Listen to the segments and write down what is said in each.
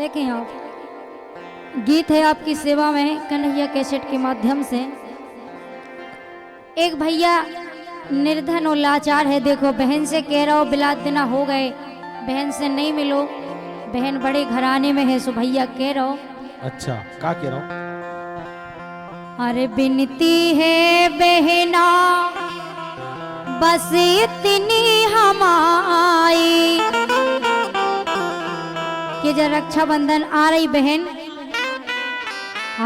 देखें आप, गीत है आपकी सेवा में कन्हैया कैसेट के माध्यम से। एक भैया निर्धन और लाचार है, देखो बहन से कह रहा हो बिलात देना हो गए, बहन से नहीं मिलो, बहन बड़े घराने में है, सो भैया कह रहा हो। अच्छा क्या कह रहा हूँ? अरे बिनती है बहना बस इतनी हमारी कि जब रक्षाबंधन आ रही बहन,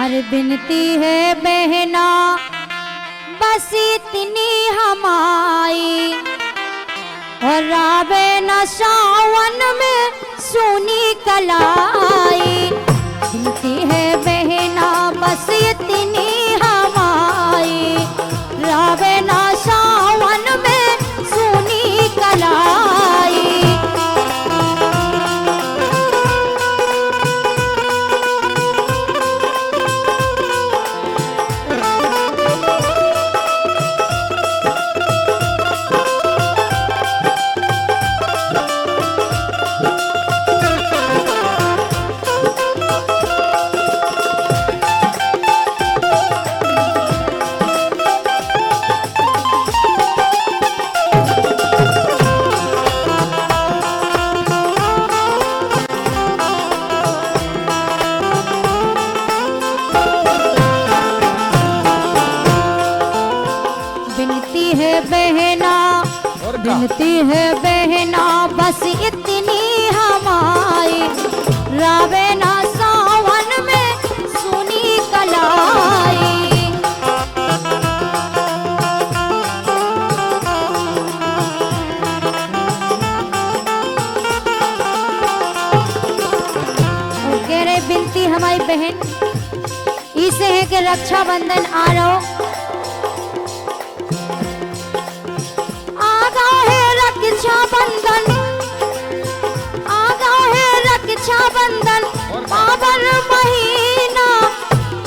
अरे बिनती है बहना बस इतनी हमारी, और रावे न सावन में सुनी कलाई। बिनती है बहना बस इतनी हमारी, रावे न सावन में सुनी कलाई। बिनती है बहना बस इतनी हमारी, रावे ना सावन में सुनी कलाई। कह रहे बिनती हमारी बहन इसे है कि रक्षाबंधन आ रहा हो, रक्षाबंधन आगा है, रक्षाबंधन पावन महीना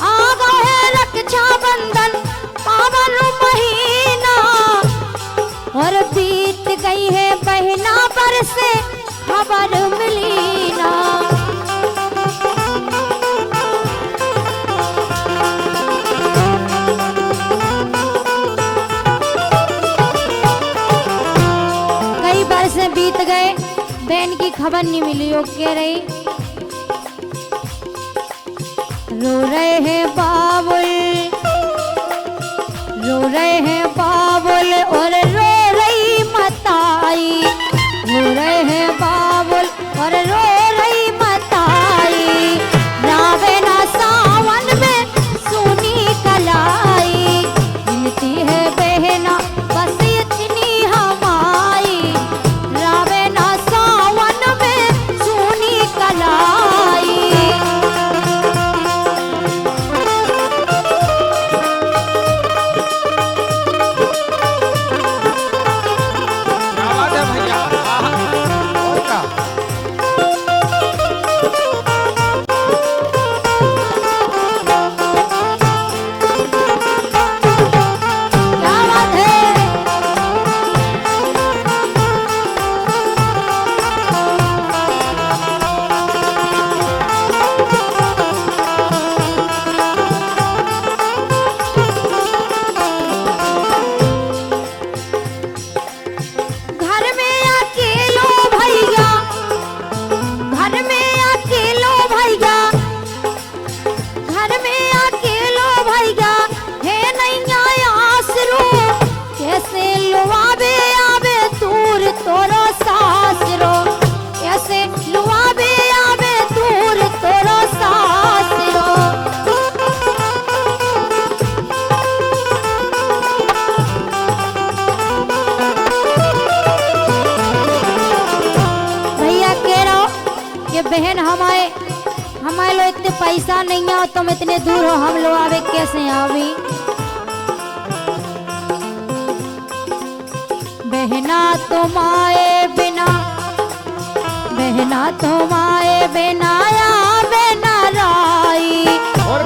आगा है, रक्षाबंधन पावन महीना, और बीत गई है बहना पर से खबर मिली ना। बीत गए बहन की खबर नहीं मिली, वो कह रही रो रहे हैं बाबुल, रो रहे हैं बाबुल और रो रही मताई, रो रहे हैं बाबुल और रो रही मताई, रावे ना सावन में सुनी कलाई। बिनती है बहना बस इतनी हमारी, रावे ना सावन में सुनी कलाई। क्या बात है भैया, और क्या? क्या बात है? घर में अकेलो भैया, घर में अकेलो भैया, घर में अकेलो भैया है नैया आसरो, कैसे लुआबे आवे दूर तोरो सासरो, कैसे लुआबे आवे दूर तोरो सासरो। भैया कह रहा हो कि बहन हमारे लो इतने पैसा नहीं है, तुम इतने दूर हो, हम लोग आवे कैसे आवी। बहना तुम आए बिना, बहना तुम आए बिना आवे ना राई,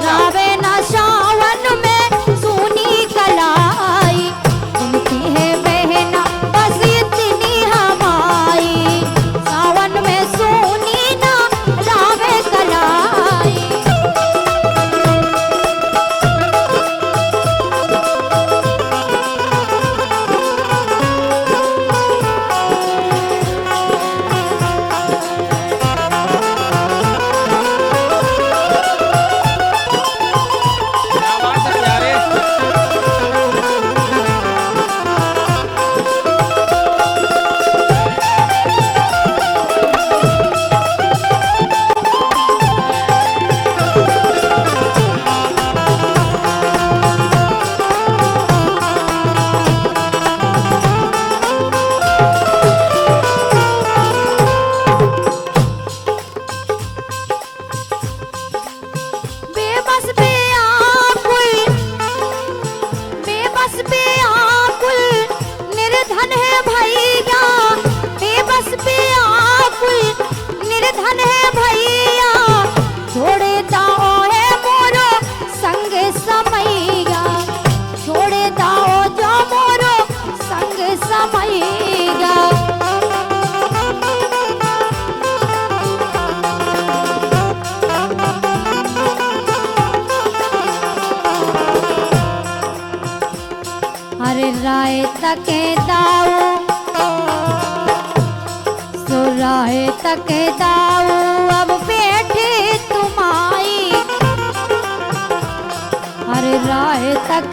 रावे ना सावन में सुनी कलाई। बिनती है बहना बस इतनी हमारी, सावन में सुनी ना रावे राय तक दाऊ सो राय तक दाऊ अब बैठे तुम आई। अरे राय तक